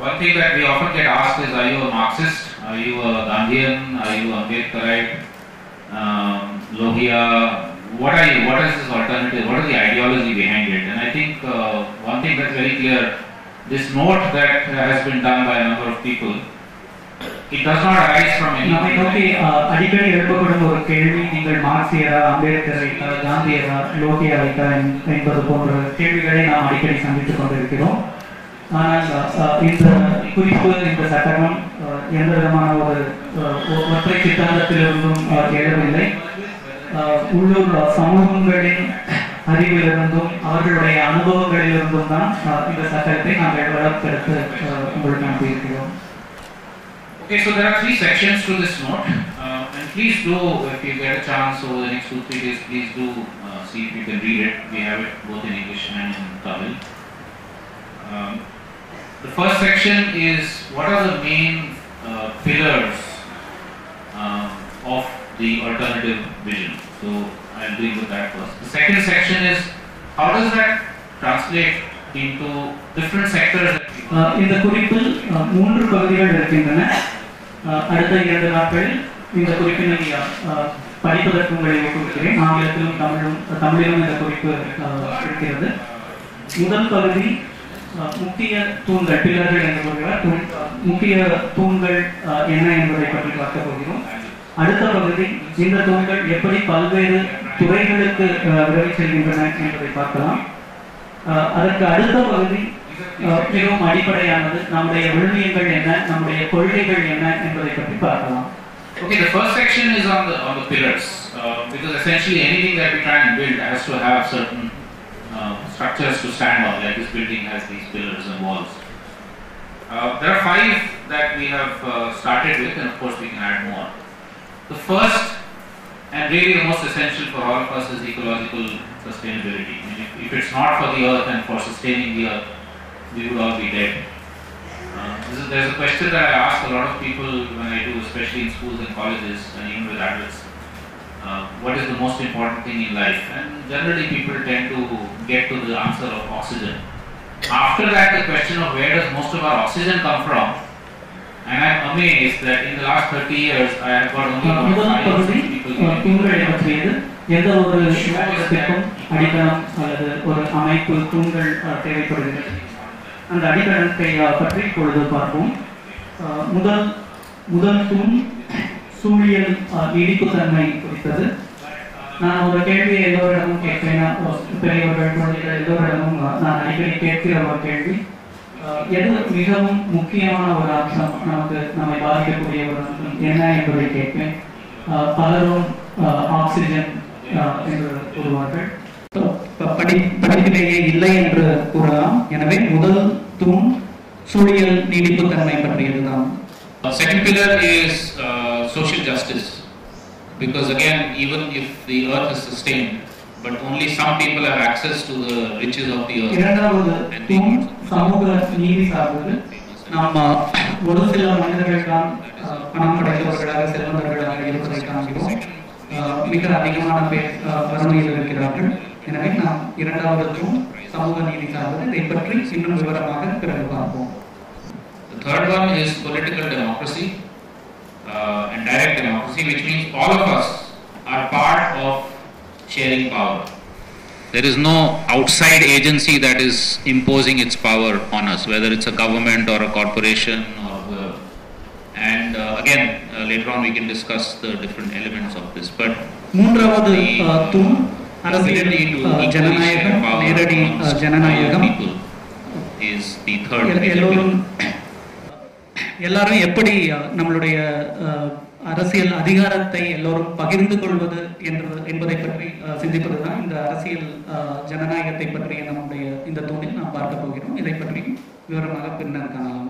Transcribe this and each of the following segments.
One thing that we often get asked is, are you a Marxist? Are you a Gandhian? Are you a Ambedkarite? Lohia? What are you? What is this alternative? What is the ideology behind it? And I think one thing that's very clear, this note that has been done by a number of people, it does not arise from any. அடிக்கடி எழுப்பப்படும் ஒரு கேள்வி, நீங்கள் மார்க்சியரா, அம்பேத்கரைக்கா, காந்தியரா, லோகியாவைக்கா என்பது போன்ற கேள்விகளை நாம் அடிக்கடி சந்தித்துக் கொண்டிருக்கிறோம். ஆனால் இந்த குறிப்பு, இந்த சட்டகம் எந்த விதமான ஒரு ஒற்றை சித்தாந்தத்திலிருந்தும் எழவில்லை. உள்ளூர் சமூகங்களின் அறிவிலிருந்தும் அவர்களுடைய அனுபவங்களிலிருந்தும் தான் இந்த சட்டத்தை நாங்கள் வளர்த்தெடுத்து உங்களுக்கு அனுப்பியிருக்கிறோம். Okay, so there are 3 sections to this note, and please do, if you get a chance over the next 2-3 days, please do see if you can read it. We have it both in English and in Tamil. The first section is what are the main pillars of the alternative vision. So I'll deal with that first. The second section is how does that translate into different sectors. இந்த குறிப்பில் 3 பகுதிகள் இருக்கின்றன. அடுத்த 2 நாட்களில் இந்த குறிப்பினை படிப்பதற்கு உங்களை ஊக்குவிக்கிறேன். ஆங்கிலத்திலும் தமிழிலும் இந்த குறிப்பு இருக்கிறது. முதல் பகுதி முக்கிய தூண்கள், பில்லர்கள் என்று சொல்கிறார். முக்கிய தூண்கள் என்ன என்பதை பற்றி பார்க்க போகிறோம். அடுத்த பகுதி இந்த தூண்கள் எப்படி பல்வேறு துறைகளுக்கு உதவி செய்கின்றன என்பதை பார்க்கலாம். அதற்கு அடுத்த பகுதி மிகவும் அடிப்படையானது, நம்முடைய விழுமியங்கள் என்ன, நம்முடைய கொள்கைகள் என்ன என்பதை பற்றி பார்க்கலாம். Okay, the first section is on the pillars, because essentially anything that we try and build has to have certain structures to stand on. Like this building has these pillars and walls. There are 5 that we have started with, and of course we can add more. The first and really the most essential for all of us is ecological sustainability. I mean, if it's not for the earth and for sustaining the earth, we would all be dead. There's a question that I ask a lot of people when I do, especially in schools and colleges and even with adults. What is the most important thing in life? And generally people tend to get to the answer of oxygen. After that, the question of where does most of our oxygen come from? And I'm amazed that in the last 30 years I have got only about 5 people. எந்த ஒரு விவாதத்திற்கும் அடித்தளம் அல்லது ஒரு அமைப்பு தூண்கள் தேவைப்படுகிறது. அந்த அடித்தளத்தை பற்றி இப்பொழுது பார்ப்போம். முதல் தூண் சூழியல் நீடிப்புத்தன்மை குறித்தது. நான் ஒரு கேள்வியை எல்லோரிடமும் கேட்கிறேன், பெரியவர்கள் குழந்தைகள் எல்லோரிடமும் நான் அடிக்கடி கேட்கிற ஒரு கேள்வி, எது மிகவும் முக்கியமான ஒரு அம்சம், நம்மை பாதிக்கக்கூடிய ஒரு அம்சம் என்ன என்பதை கேட்பேன். பலரும் ஆக்சிஜன் என்று கூறுவார்கள். படிப்பிலேயே இல்லை என்று கூறலாம். எனவே முதல் தூண் சூழியல் நீடிப்புத்தன்மை பற்றியதுதான். Second pillar is social justice, because again, even if the earth is sustained, but only some people have access to the riches of the earth. இரண்டாவது தூண் சமூக நீதி சார்ந்தது. நாம் ஒரு சில மனிதர்கள் தான் பணம் படைத்தவர்களாக, செல்வந்தர்களாக இருப்பதை காண்கிறோம். மிக அதிகமான பேர் வறுமையில் இருக்கிறார்கள். எனவே நாம் இரண்டாவது தூண் சமூக நீதி சார்ந்தது. இதை பற்றி இன்னும் விவரமாக பிறகு பார்ப்போம். The third one is political democracy and direct democracy, which means all of us are part of sharing power. There is no outside agency that is imposing its power on us, whether it's a government or a corporation or whoever. And again, later on we can discuss the different elements of this. But மூன்றாவது தூண் அரசியல் ஜனநாயகம், நேரடி ஜனநாயகம் is the third. எல்லாரும் எப்படி நம்மளுடைய அரசியல் அதிகாரத்தை எல்லோரும் பகிர்ந்து கொள்வது என்பதை பற்றி சிந்திப்பதுதான் இந்த அரசியல் ஜனநாயகத்தை பற்றிய நம்முடைய இந்த தூணில் நாம் பார்க்க போகிறோம். இதை பற்றி விவரமாக பின்னர் காணலாம்.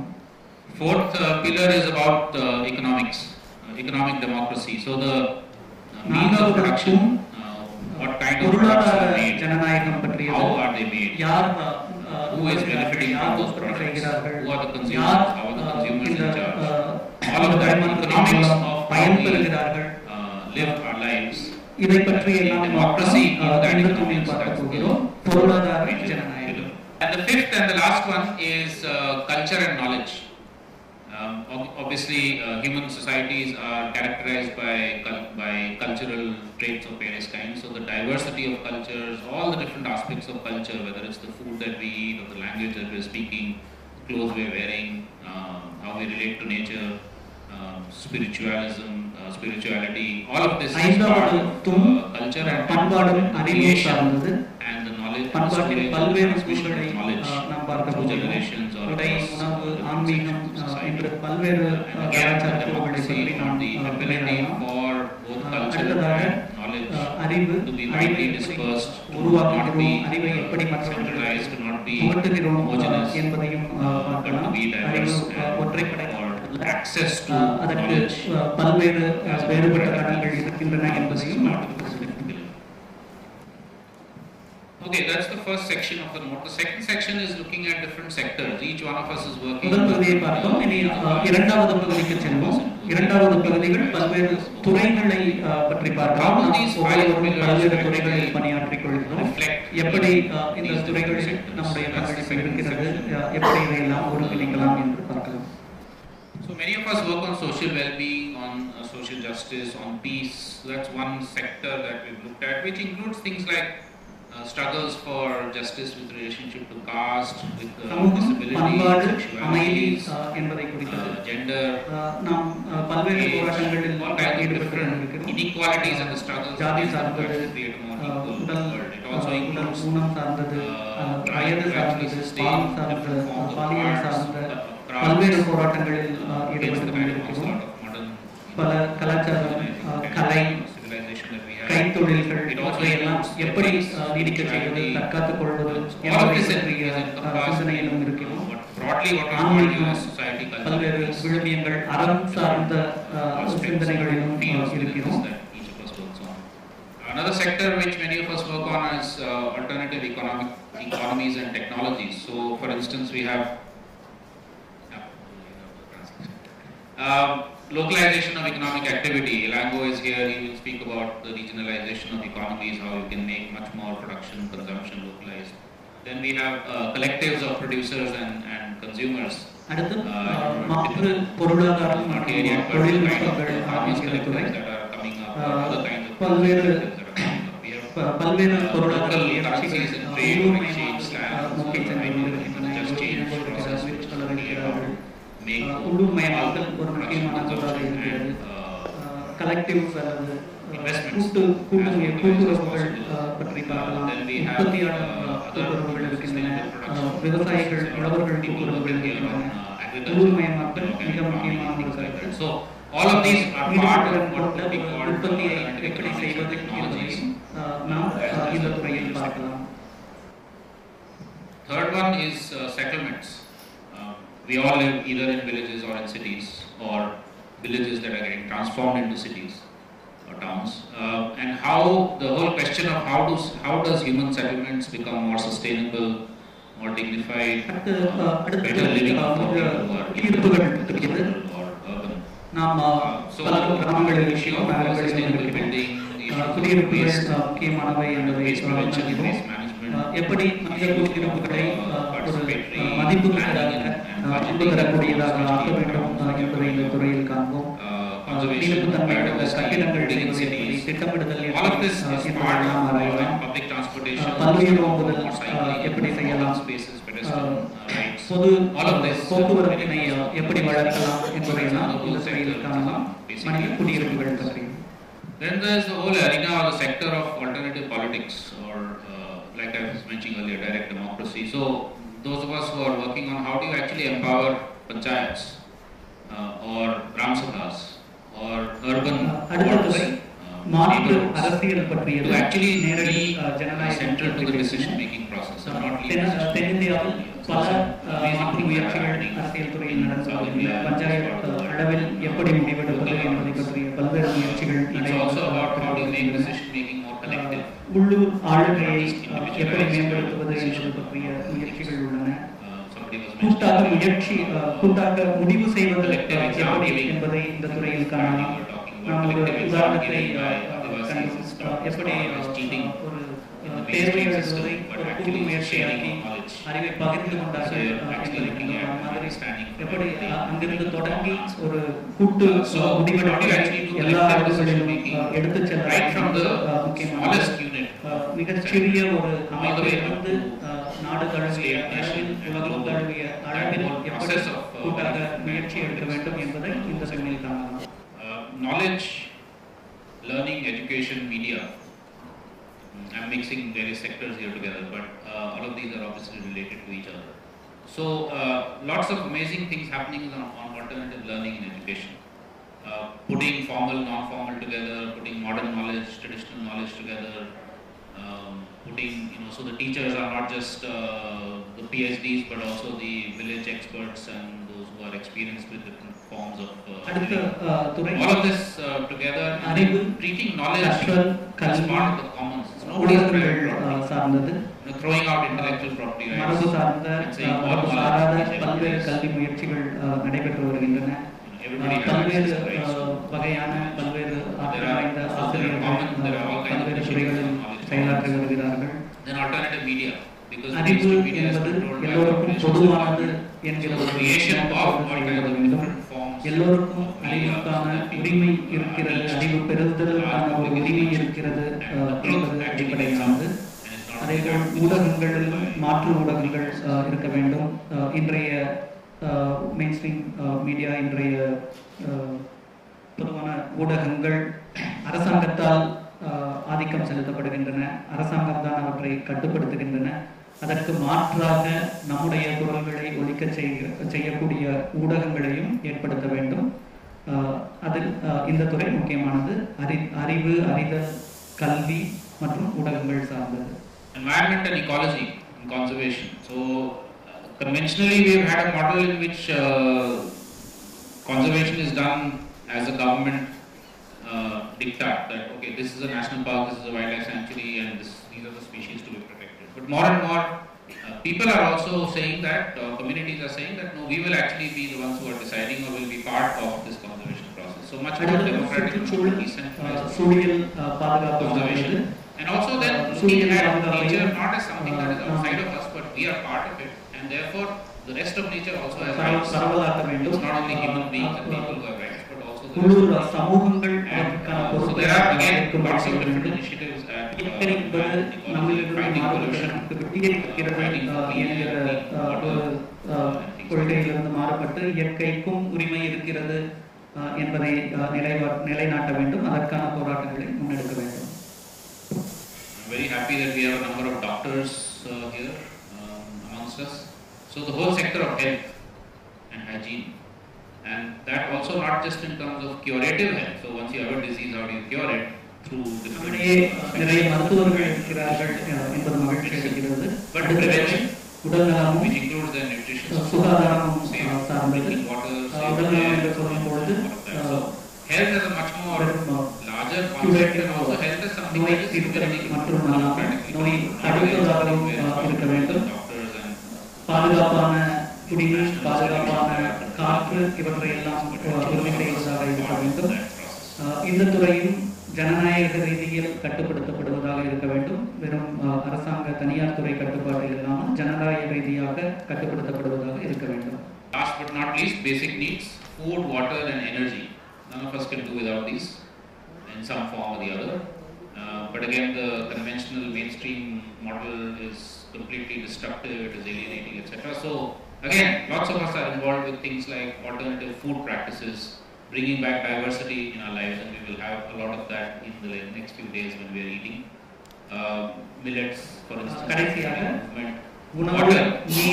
Fourth pillar is about economic democracy. So the means of production, what kind of products are made, ஜனநாயகம் பற்றியது, how are they made, யார் who is benefiting from those products, who are the consumers, how are the consumers in charge, all of that economics of how we live our lives. இதை பற்றி எல்லாம் democracy in that இந்த தூணில் பார்க்க போகிறோம். பொருளாதார ஜனநாயகம். And the fifth and the last one is culture and knowledge. Obviously, human societies are characterized by cultural traits of various kinds. So the diversity of cultures, all the different aspects of culture, whether it's the food that we eat or the language that we're speaking, clothes we're wearing, how we relate to nature, spiritualism, spirituality, all of this is part of culture and creation and the knowledge, transmission of knowledge through generations or across society. And again, the democracy on the ability for both culture and knowledge to be widely dispersed, to not be centralized, to not be homogeneous, but to be diverse and for access to knowledge. Okay, that's the first section of the note. The second section is looking at different sectors. Each one of us is working on how these five pillars reflect these different sectors. So many of us work on social well-being, on social justice, on peace. That's one sector that we've looked at, which includes things like struggles for justice with relationship to caste, with disability, sexualities, gender, all kinds of different inequalities and the struggles to create a more equal world. It also includes trying to actually sustain different forms of arts, பல்வேறு போராட்டங்களில் ஈடுபட்டு கலை கைத்தொழில்கள் இவற்றையெல்லாம் எப்படி நீடிக்க செய்வது தற்காத்துக் கொள்வது சிந்தனையிலும் இருக்கிறோம். ஆன்மீகம் பல்வேறு விழுமியங்கள் அறம் சார்ந்த சிந்தனைகளிலும் இருக்கிறோம். Another sector which many of us work on is alternative economies and technologies. So for instance we have localization of economic activity. Elango is here, he will speak about the regionalization of economies, how you can make much more production, consumption localized. Then we have collectives of producers and consumers. மாற்று பொருளாதாரம் தொழில்நுட்பங்கள் farmers collectives that are coming up, other kinds of பல்வேறு பொருளாதார currencies and trade or exchange slabs, just change process which make உள்ளூர்மயமாக்கல் ஒரு முக்கியமான பொருளாக இருக்கிறது. Collectives அல்லது கூட்டுறவுகள் பற்றி பார்க்கலாம். உற்பத்தியாளர் கூட்டுறவுகள் இருக்கின்றன, விவசாயிகள் உழவர்கள் கூட்டுறவுகள் இருக்கின்றன. உள்ளூர்மயமாக்கல் மிக முக்கியமான ஒரு கருத்து. So all of these are part of what we call உற்பத்தியை எப்படி செய்வது என்பதையும் நாம் இந்த துறையில் பார்க்கலாம். Third one is settlements. We all live either in villages or in cities, or villages that are getting transformed into cities or towns, and how the whole question of how does human settlements become more sustainable, more dignified, better living for people who are rural or urban. So the issue of sustainable building, the issue of waste prevention and waste management, எப்படி மனித குடியிருப்புகளை ஒரு மதிப்புமிக்கதாக அன்புகரக்கூடியதாக ஆக்க வேண்டும் என்பதை இந்த துறையில் காண்போம். நீர்த்தன்மையுள்ள கட்டிடங்கள் திட்டமிடுதல் என்பதெல்லாம் ஆராயலாம். பல்வேறு ஓம்புதல் எப்படி செய்யலாம், பொது போக்குவரத்தினை எப்படி வளர்க்கலாம் என்பதையெல்லாம் இந்த துறையில் காணலாம். மனித குடியிருப்புகள் பற்றி. Then there is the whole arena or the sector of alternative politics, or like I was mentioning earlier, direct democracy. So those of us who are working on how do you actually empower panchayats or gram sabhas or urban boards, to actually be central to the decision making process and not leave பல மாற்று முயற்சிகள் அரசியல் துறையில் நடந்து வருகின்றன. பஞ்சாயத்து அளவில் எப்படி முடிவெடுப்பது என்பதை பற்றிய பல்வேறு முயற்சிகள் உள்ளூர் ஆளுகையை எப்படி மேம்படுத்துவது என்பது பற்றிய முயற்சிகள் உள்ளன. கூட்டாக முடிவு செய்வது எப்படி என்பதை இந்த துறையில் காணலாம். நாம் ஒரு உதாரணத்தை எப்படி ஒரு the தேர்வை mainstream எழுதுவதை system, but ஒரு கூட்டு actually sharing முயற்சியாக்கி of knowledge. அறிவை பகிர்ந்து So கொண்டார்கள் you're actually என்பதை looking கண்டோம். at மாதிரி understanding from எப்படி everything. அங்கிருந்து தொடங்கி ஒரு கூட்டு So முடிவெடுப்பை எல்லா இடங்களிலும் எடுத்துச் செல்ல right from the முக்கியமான smallest unit, மிகச்சிறிய ஒரு all the way up அமைப்பிலிருந்து to நாடு தழுவிய state, nation, அளவில் and உலகம் global. தழுவிய அளவில் whole எப்படி process of, கூட்டாக முயற்சி எடுக்க வேண்டும் என்பதை இந்த செமினில் காணலாம். knowledge, learning, education, media. I'm mixing various sectors here together, but all of these are obviously related to each other. So lots of amazing things happening on alternative learning in education. Putting formal, non-formal together, putting modern knowledge, traditional knowledge together, putting, so the teachers are not just the PhDs, but also the village experts and those who are experienced with different forms of all of this together, and then treating knowledge as part of the commons. It's nobody's private property. Throwing out intellectual property rights and saying all knowledge பல்வேறு கல்வி முயற்சிகள் நடைபெற்று வருகின்றன. பல்வேறு வகையான பல்வேறு ஆசிரியர்கள் பல்வேறு துறைகளில் செயலாற்றி வருகிறார்கள். Then alternative media, because அறிவு என்பது எல்லோருக்கும் பொதுவானது என்கிற ஒரு creation of different forms. எல்லோருக்கும் அறிவுக்கான உரிமை இருக்கிறது, அறிவு பெறுதலுக்கான ஒரு உரிமை இருக்கிறது என்பது அடிப்படையானது. அதேபோல் ஊடகங்களிலும் மாற்று ஊடகங்கள் இருக்க வேண்டும். இன்றைய மெயின்ஸ்ட்ரீம் மீடியா, இன்றைய பொதுவான ஊடகங்கள் அரசாங்கத்தால் ஆதிக்கம் செலுத்தப்படுகின்றன, அரசாங்கம் தான் அவற்றை கட்டுப்படுத்துகின்றன. அதற்கு மாற்றாக நம்முடைய குரல்களை ஒலிக்க செய்யக்கூடிய ஊடகங்களையும் ஏற்படுத்த வேண்டும். அதில் இந்த துறை முக்கியமானது. அறிவு, அறிதல், கல்வி மற்றும் ஊடகங்கள் சார்ந்தது. Environment and ecology and conservation. So conventionally we have had a model in which conservation is done as a government diktat, that okay, this is a national park, this is a wildlife sanctuary, and these are the species to be protected. But more and more people are also saying that, communities are saying that no, we will actually be the ones who are deciding or will be part of this conservation process. So much more democratic, decentralized conservation. And also then looking at nature not as something that is outside of us, but we are part of it, and therefore the rest of nature also has rights. It's not only human beings and people who have rights, but also the rest of nature. And so there are again lots of different initiatives at fighting pollution, fighting for clean air, water, கொள்கையிலிருந்து மாறுபட்டு இயற்கைக்கும் உரிமை இருக்கிறது என்பதை நிலைநாட்ட வேண்டும். அதற்கான போராட்டங்களை முன்னெடுக்க வேண்டும். I'm very happy that we have a number of doctors here amongst us. So the whole sector of health and hygiene, and that also not just in terms of curative health. So once you have a disease, how do you cure it? Through different நிறைய மருத்துவர்கள் இருக்கிறார்கள் என்பது மகிழ்ச்சி அளிக்கிறது. but prevention, உடல்நலம், which includes the nutrition, சுகாதாரம் சார்ந்தது. உடல்நலம் என்று சொல்லும் பொழுது health is a much more larger concept, and also health is something that is மற்றும் நோய் தடுப்பதாகவும் இருக்க வேண்டும். பாதுகாப்பான குடிநீர், பாதுகாப்பான காற்று, இவற்றை எல்லாம் உறுதி செய்வதாக இருக்க வேண்டும். இந்த துறையும் ஜனநாயக ரீதியில் கட்டுப்படுத்தப்படுவதாக இருக்க வேண்டும். வெறும் அரசாங்க தனியார் துறை கட்டுப்பாட்டில் இல்லாமல் ஜனநாயக ரீதியாக கட்டுப்படுத்தப்படுவதாக இருக்க வேண்டும். Last but not least, basic needs: food, water, and energy. None of us can do without these in some form or the other. But again, the conventional mainstream model is completely destructive, it is alienating, etc. So again, lots of us are involved with things like alternative food practices, bringing back diversity in our lives, and we will have a lot of that in the next few days when we are eating. Millets, for instance, movement. Water,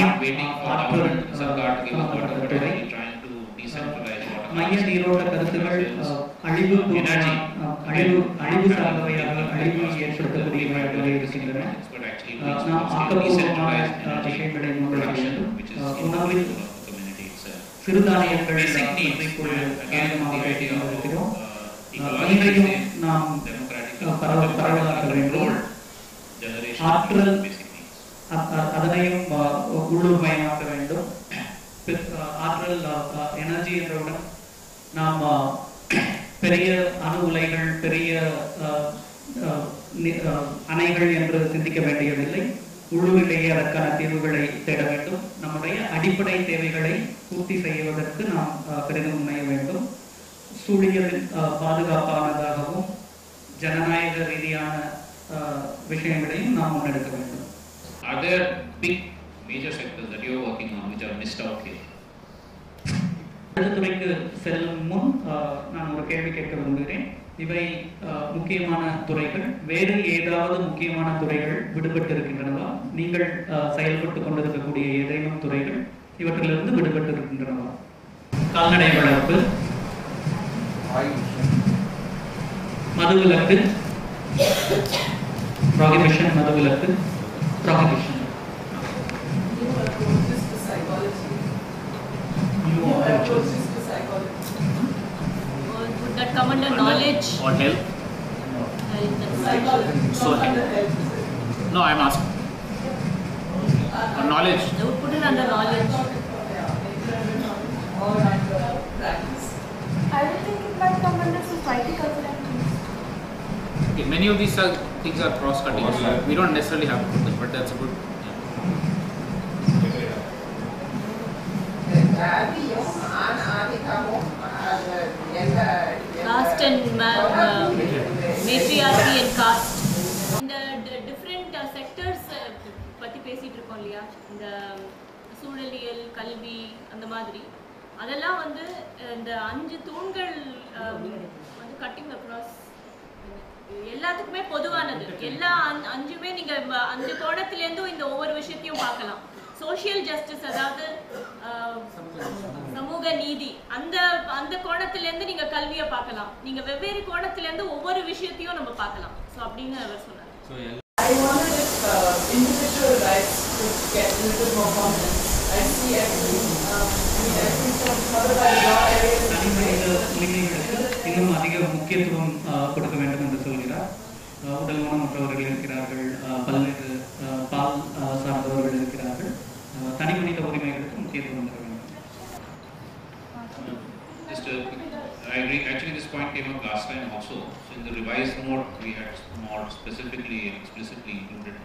not waiting for government Sarkar to give us water, but actually trying to decentralize water. மைய நீரோட்ட கருத்துகள் அழிவு சார்ந்தவையாக அழிவு ஏற்படுத்தக்கூடிய வகையில் இருக்கின்றன. நாம் ஆக்கப்பூர்வமான விஷயங்களை முன்வைக்க வேண்டும். உணவில் சிறுதானியங்கள் இருக்கிறோம். நீரையும் நாம் பரவலாக்க வேண்டும். ஆற்றல் அதனையும் உள்ளூர்மயமாக்க வேண்டும். ஆற்றல் எனர்ஜி என்றவுடன் நாம் பெரிய அணு உலைகள், பெரிய அணைகள் என்று சிந்திக்க வேண்டியதில்லை. உள்ளூரிலேயே அதற்கான தீர்வுகளை தேட வேண்டும். நம்முடைய அடிப்படை தேவைகளை பூர்த்தி செய்வதற்கு நாம் பெரிதும் முனைய வேண்டும். சூழல் பாதுகாப்பானதாகவும் ஜனநாயக ரீதியான விஷயங்களையும் நாம் முன்னெடுக்க வேண்டும். Are there big major sectors that you are working on which are missed out here? அடுத்த துறைக்கு செல்லும் முன் நான் ஒரு கேள்வி கேட்க விரும்புகிறேன். இவை முக்கியமான துறைகள். வேறு ஏதாவது முக்கியமான துறைகள் விடுபட்டு இருக்கின்றனவா? நீங்கள் செயல்பட்டு கொண்டிருக்கக்கூடிய ஏதேனும் துறைகள் இவற்றிலிருந்து விடுபட்டு இருக்கின்றனவா? கால்நடை வளர்ப்பு, மதுவிலக்கு, ப்ராஹிபிஷன், மதுவிலக்கு, prohibition. Would that come under knowledge or health? So health. No, I'm asking. Knowledge. I would put it under knowledge. I would think it might come under society culture and peace. Okay, many of these things are cross-cutting. So we don't necessarily have to put them, but that's a good. Caste and matriarchy and caste. இந்த different sectors பத்தி பேசிட்டு இருக்கோம் இல்லையா? இந்த சூழலியல், கல்வி அந்த மாதிரி அதெல்லாம் வந்து இந்த 5 தூண்கள் வந்து கட்டிங் அக்ராஸ் எல்லாத்துக்குமே பொதுவானது. எல்லா 5மே நீங்க 5 கோணத்திலேருந்தும் இந்த ஒவ்வொரு விஷயத்தையும் பார்க்கலாம். சோஷியல் ஜஸ்டிஸ், அதாவது சமூக நீதி, அந்த கோணத்திலேருந்து நீங்க கல்வியை பார்க்கலாம். நீங்க வெவ்வேறு கோணத்திலேருந்து ஒவ்வொரு விஷயத்தையும் நம்ம பார்க்கலாம். ஸோ அப்படின்னு அவர் சொன்னார். I wanted if individual rights could get a little more prominence. I see actually, I think some other law areas. இன்னும் அதிக முக்கியத்துவம் கொடுக்க வேண்டும் என்று சொல்கிறார். உடல் ஊனமுற்றவர்கள் இருக்கிறார்கள், பல்வேறு பால் சார்ந்தவர்கள் இருக்கிறார்கள். தனி மனித உரிமைகளுக்கு முக்கியத்துவம் தர வேண்டும். I agree. Actually, this point came up last time also. So in the revised note, we had more specifically and explicitly included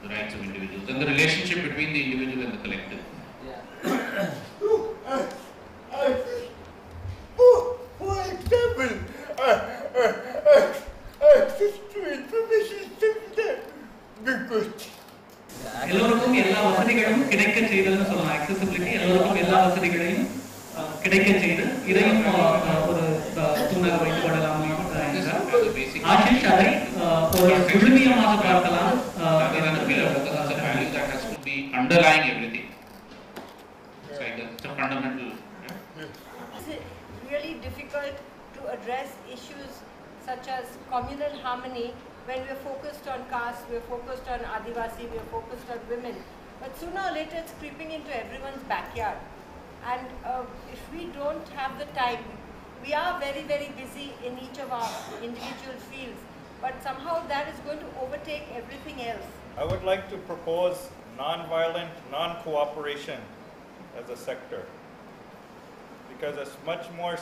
the rights of individuals and the relationship between the individual and the collective. For example, access to information system because எல்லோருக்கும் எல்லா வசதிகளும் கிடைக்க செய்தல்னு சொல்லலாம். Accessibility, எல்லோருக்கும் எல்லா வசதிகளையும் கிடைக்க செய்து இதையும் ஒரு தூணாக வைத்துக் கொள்ளலாம். ஆஷிஷ் அதை ஒரு முழுமையாக பார்க்கலாம். Underlying everything. It's like it's a fundamental. Is it really difficult to address issues such as communal harmony when we're focused on caste, we're focused on Adivasi, we're focused on women, but sooner or later it's creeping into everyone's backyard. And if we don't have the time, we are very, very busy in each of our individual fields, but somehow that is going to overtake everything else. I would like to propose non-violent, non-cooperation as a sector, because it's much more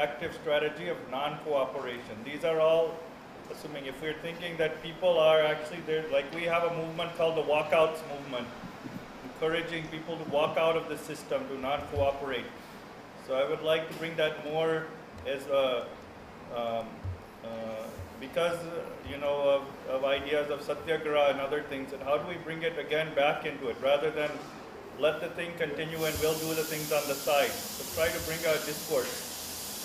active strategy of non-cooperation. These are all, assuming if we're thinking that people are actually there, like we have a movement called the walkouts movement, encouraging people to walk out of the system, to not cooperate. So I would like to bring that more as a, because of ideas of satyagraha and other things, and how do we bring it again back into it, rather than let the thing continue and we'll do the things on the side. So try to bring out discourse.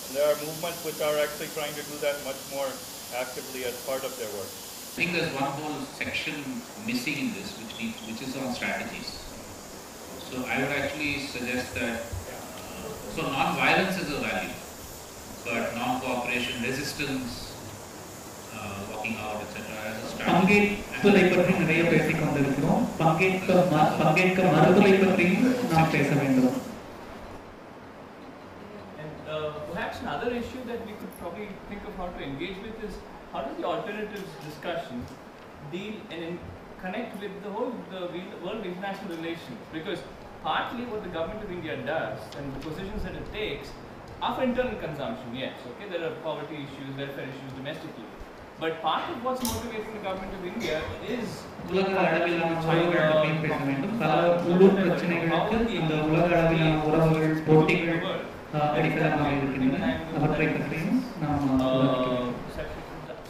And there are movements which are actually trying to do that much more actively as part of their work. I think there's one whole section missing in this, which is on strategies. So I would actually suggest that, so non-violence is a value, but non-cooperation, resistance, walking out, etc. as a strategy. பங்கேற்பதை பற்றி நிறைய பேசிக் கொண்டிருக்கிறோம். பங்கேற்க மறுதலை பற்றியும் நாம் பேச வேண்டும். And perhaps another issue that we could probably think of how to engage with is how does the alternatives discussion deal and connect with the whole world of international relations? Because partly what the government of India does and the positions that it takes are for internal consumption, yes, okay, there are poverty issues, welfare issues domestically. But part of what's motivating the government of India is உலக அளவிலான உறவுகள் பற்றியும் பேச வேண்டும். பல உள்ளூர் பிரச்சனைகளுக்கு இந்த உலக அளவிலான உறவுகள் போட்டிகள் அடித்தளமாக இருக்கின்றன. அவற்றை பற்றியும் நாம்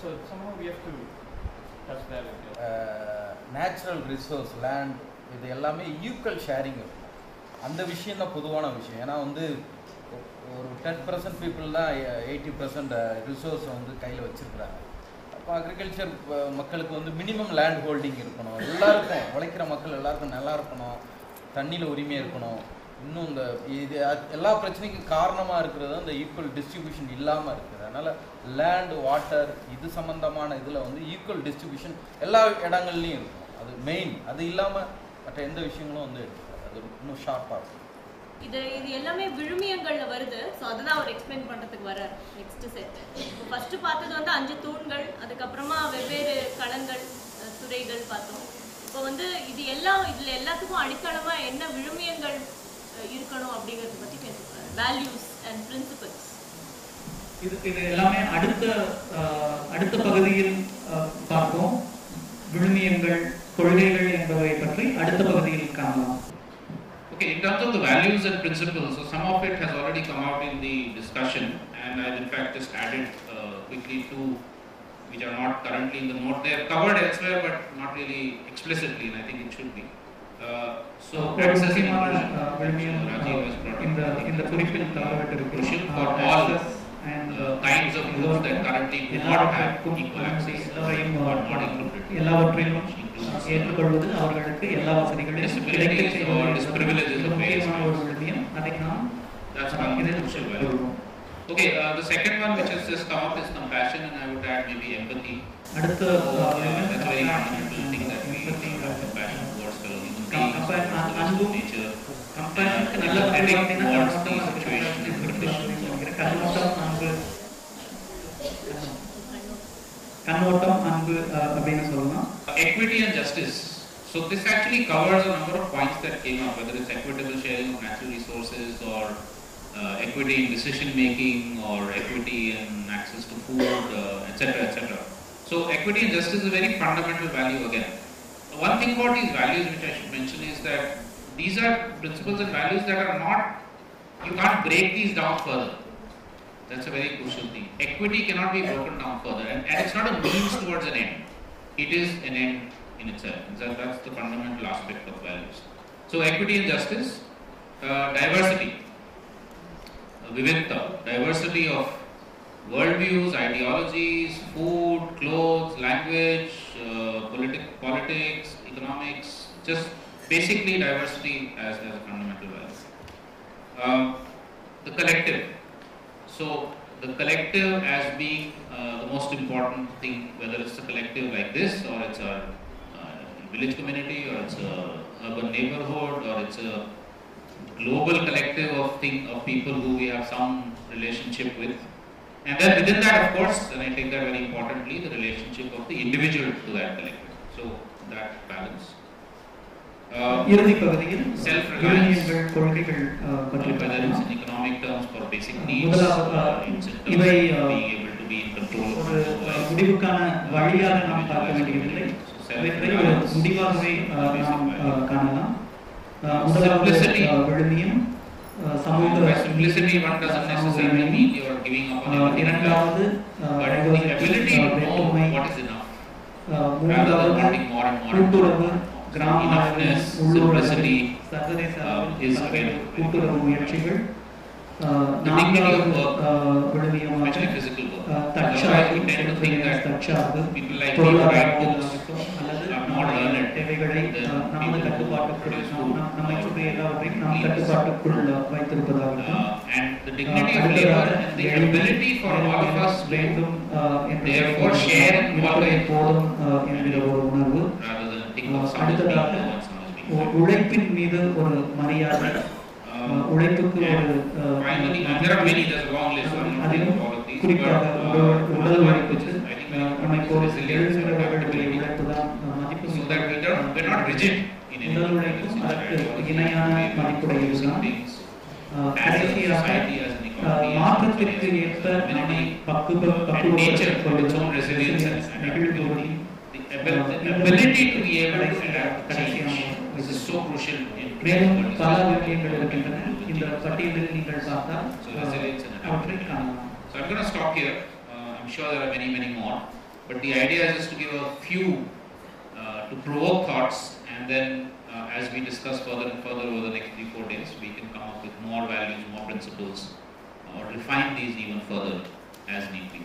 so somehow we have to touch that. Natural resource land இது எல்லாமே ஈக்குவல் ஷேரிங் இருக்கும். அந்த விஷயம் தான் பொதுவான விஷயம். ஏன்னா வந்து ஒரு 10% பீப்புள் தான் 80% ரிசோர்ஸை வந்து கையில் வச்சுருக்குறாங்க. அப்போ அக்ரிகல்ச்சர் மக்களுக்கு வந்து மினிமம் லேண்ட் ஹோல்டிங் இருக்கணும். எல்லாருக்கும் உழைக்கிற மக்கள் எல்லாருக்கும் நல்லா இருக்கணும், தண்ணியில் உரிமை இருக்கணும். இன்னும் இந்த இது எல்லா பிரச்சனைக்கும் காரணமாக இருக்கிறது அந்த ஈக்குவல் டிஸ்ட்ரிபியூஷன் இல்லாமல் இருக்குது. அதனால் லேண்ட் வாட்டர் இது சம்மந்தமான இதில் வந்து ஈக்குவல் டிஸ்ட்ரிபியூஷன் எல்லா இடங்கள்லையும் இருக்கும். அது மெயின். அது இல்லாமல் மற்ற எந்த விஷயங்களும் வந்து அது இன்னும் ஷார்ப்பாக இருக்கும். இது எல்லாமே விழுமியங்கள்ல வருது. ஸோ அதுதான் அவர் எக்ஸ்பிளைன் பண்ணுறதுக்கு வர்றார் நெக்ஸ்ட் செட். இப்போ ஃபஸ்ட்டு பார்த்தது வந்து 5 தூண்கள், அதுக்கப்புறமா வெவ்வேறு களங்கள் துறைகள் பார்த்தோம். இப்போ வந்து இதில் எல்லாத்துக்கும் அடித்தளமாக என்ன விழுமியங்கள் இருக்கணும் அப்படிங்கிறத பற்றி பேசுகிறார். Values and principles. இது எல்லாமே அடுத்த பகுதியில் பார்ப்போம். விழுமியங்கள் கொள்கைகள் என்பவை பற்றி அடுத்த பகுதியில் காணலாம். Okay, in terms of the values and principles, so some of it has already come out in the discussion, and I've in fact just added quickly two which are not currently in the note. They are covered elsewhere but not really explicitly, and I think it should be. So access and inclusion, Rajiv has brought in the curriculum crucial for all kinds of groups that currently do not have equal access or not included. எல்லாவற்றையும் ஏற்றுக்கொள்வது, அவர்களுக்கு எல்லா வசதிகளையும் disabilities or disprivileges of various விழுமியம், அதை நாம் that's one crucial value. Okay, the second one which has just come up is compassion, and I would add maybe empathy. அடுத்த that's a very fundamental thing that we have compassion towards fellow human beings, nature, நல்ல empathetic towards the situation and condition. கண்ணோட்டம் அன்பு அப்படின்னு சொல்லலாம். Equity and justice. So this actually covers a number of points that came up, whether it's equitable sharing of natural resources or equity in decision making or equity in access to food, etc., etc. So equity and justice is a very fundamental value again. One thing about these values which I should mention is that these are principles and values that are not, you can't break these down further. That's a very crucial thing. Equity cannot be broken down further, and it's not a means towards an end. It is an end in itself. That's the fundamental aspect of values. So equity and justice, diversity, vividta, diversity of worldviews, ideologies, food, clothes, language, politics, economics, just basically diversity as a fundamental value. The collective. So the collective as being the most important thing, whether it's a collective like this, or it's a village community, or it's a urban neighborhood, or it's a global collective of people who we have some relationship with. And then within that, of course, and I take that very importantly, the relationship of the individual to that collective. So that balance. இறுதி பகுதியில் self-reliance, கொள்கைகள் பற்றி whether it's in economic terms for basic needs, இவை being able to be in control of ஒரு முடிவுக்கான வழியாக நாம் பார்க்க வேண்டியதில்லை. இவற்றை ஒரு முடிவாகவே நாம் காணலாம். முதலாவது விழுமியம், சமூக simplicity. One doesn't necessarily mean you are giving up on everything. இரண்டாவது the ability to know what is enough, rather than wanting more and more. கூட்டுறவு, Enoughness, simplicity is again கூட்டுறவு முயற்சிகள். the dignity of work, விழுமியமாக especially physical work. தற்சார்பு, We tend to think that தற்சார்பு, people like me who write books அல்லது are more learned தேவைகளை நமது கட்டுப்பாட்டுக்குள், நம்மை சுற்றி எல்லாவற்றையும் நம் கட்டுப்பாட்டுக்குள் வைத்திருப்பதாகட்டும். and the dignity of labor and the ability for all of us to therefore share in what போதும் என்கிற ஒரு உணர்வு. rather than think of someone being low and someone being high. உழைப்பின் மீது ஒரு மரியாதை, உழைப்புக்கு ஒரு finally, and there are many, there's a long list of அதிலும் all of these, குறிப்பாக உடல் உழைப்புக்கு I think very நம்மை போல் resilience and எழுதுகிறவர்களுடைய adaptability, உழைப்பு தான் மதிப்பு so that we're not rigid in any உடல் way. உழைப்பும் அதற்கு இணையான மதிப்புடையதுதான். As a society, as an மாற்றத்திற்கு ஏற்ப நம்மை nature for its own resilience and adaptability. The ability to be able to adapt to change is so crucial in மேலும் பல விஷயங்கள் இருக்கின்றன. இந்த பட்டியலில் நீங்கள் பார்த்தால் so resilience and adaptability. So I'm going to stop here. I'm sure there are many more, but the idea is just to give a few to provoke thoughts, and then as we discuss further and further over the next 3-4 days, we can come up with more values, more principles, or refine these even further as need be.